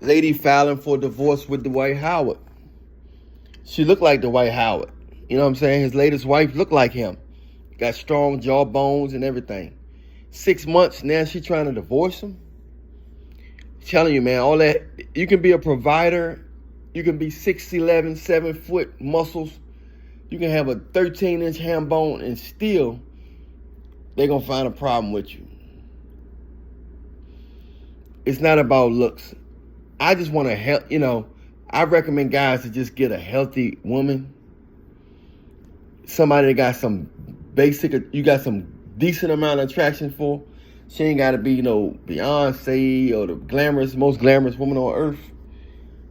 lady filing for divorce with Dwight Howard. She looked like Dwight Howard. You know what I'm saying? His latest wife looked like him. Got strong jawbones and everything. 6 months, now she trying to divorce him. Telling you, man, all that, you can be a provider. You can be 6'11", 7 foot muscles. You can have a 13-inch ham bone and still they're going to find a problem with you. It's not about looks. I just want to help, I recommend guys to just get a healthy woman. Somebody that got some you got some decent amount of attraction for. She ain't got to be, Beyonce or the most glamorous woman on earth.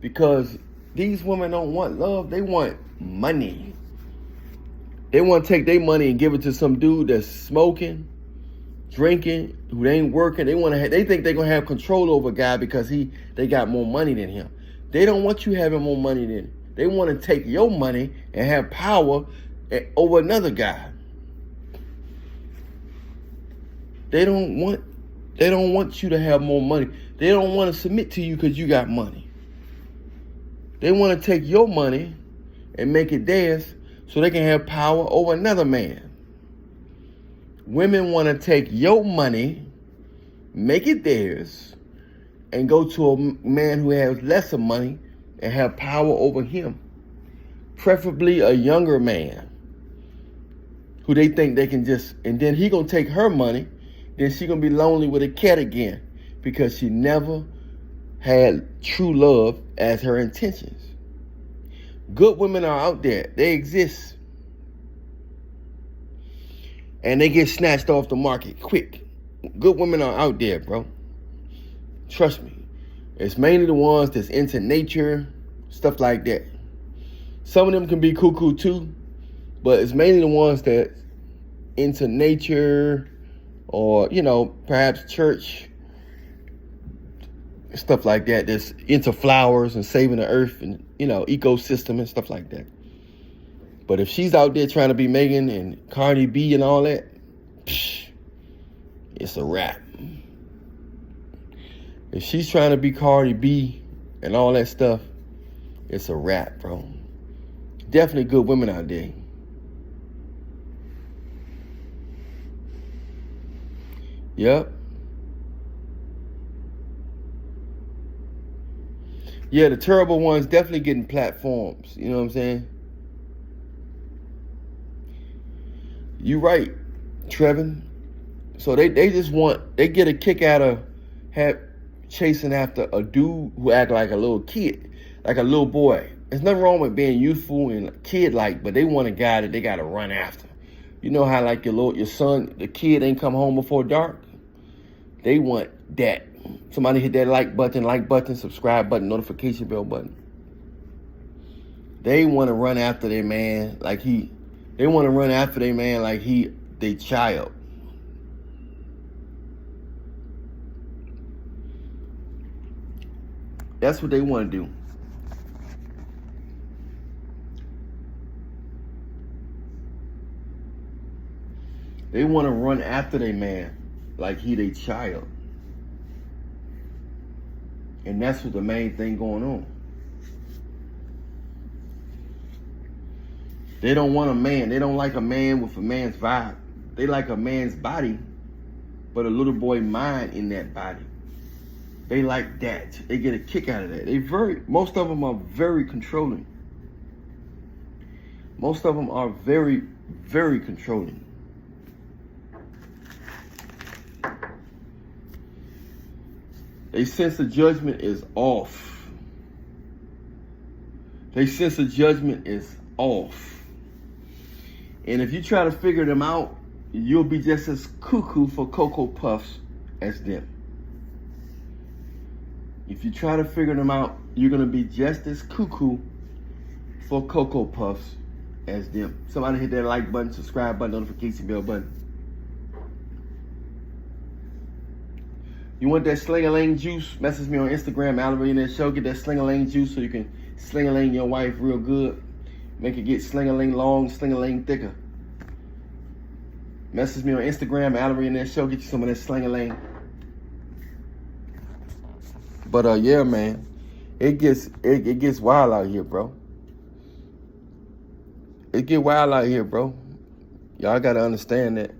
Because these women don't want love. They want money. They want to take their money and give it to some dude that's smoking, drinking, who ain't working. They think they're going to have control over a guy because they got more money than him. They don't want you having more money than him. They want to take your money and have power over another guy. They don't want you to have more money. They don't want to submit to you because you got money. They want to take your money and make it theirs so they can have power over another man. Women want to take your money, make it theirs, and go to a man who has lesser money and have power over him. Preferably a younger man who they think they can and then he gonna take her money. Then she gonna be lonely with a cat again because she never had true love as her intentions. Good women are out there. They exist. And they get snatched off the market quick. Good women are out there, bro. Trust me. It's mainly the ones that's into nature, stuff like that. Some of them can be cuckoo too, but it's mainly the ones that into nature, or, perhaps church, stuff like that, that's into flowers and saving the earth and, ecosystem and stuff like that. But if she's out there trying to be Megan and Cardi B and all that, it's a wrap. If she's trying to be Cardi B and all that stuff, it's a wrap, bro. Definitely good women out there. Yep. Yeah, the terrible ones definitely getting platforms. You know what I'm saying? You right, Trevin. So they get a kick out of chasing after a dude who act like a little kid, like a little boy. There's nothing wrong with being youthful and kid-like, but they want a guy that they got to run after. You know how like your son, the kid ain't come home before dark? They want that. Somebody hit that like button, subscribe button, notification bell button. They want to run after their man like they child. That's what they want to do. They want to run after their man like he their child. And that's what the main thing going on. They don't want a man. They don't like a man with a man's vibe. They like a man's body, but a little boy mind in that body. They like that. They get a kick out of that. Most of them are very controlling. Most of them are very, very controlling. Their sense of judgment is off. Their sense of judgment is off. And if you try to figure them out, you'll be just as cuckoo for Cocoa Puffs as them. If you try to figure them out, you're going to be just as cuckoo for Cocoa Puffs as them. Somebody hit that like button, subscribe button, notification bell button. You want that sling-a-ling juice? Message me on Instagram, Mallory Show. Get that sling-a-ling juice so you can sling-a-ling your wife real good. Make it get sling-a-ling long, sling-a-ling thicker. Message me on Instagram, Mallory Show. Get you some of that sling-a-ling. But yeah, man. It gets wild out here, bro. It get wild out here, bro. Y'all gotta understand that.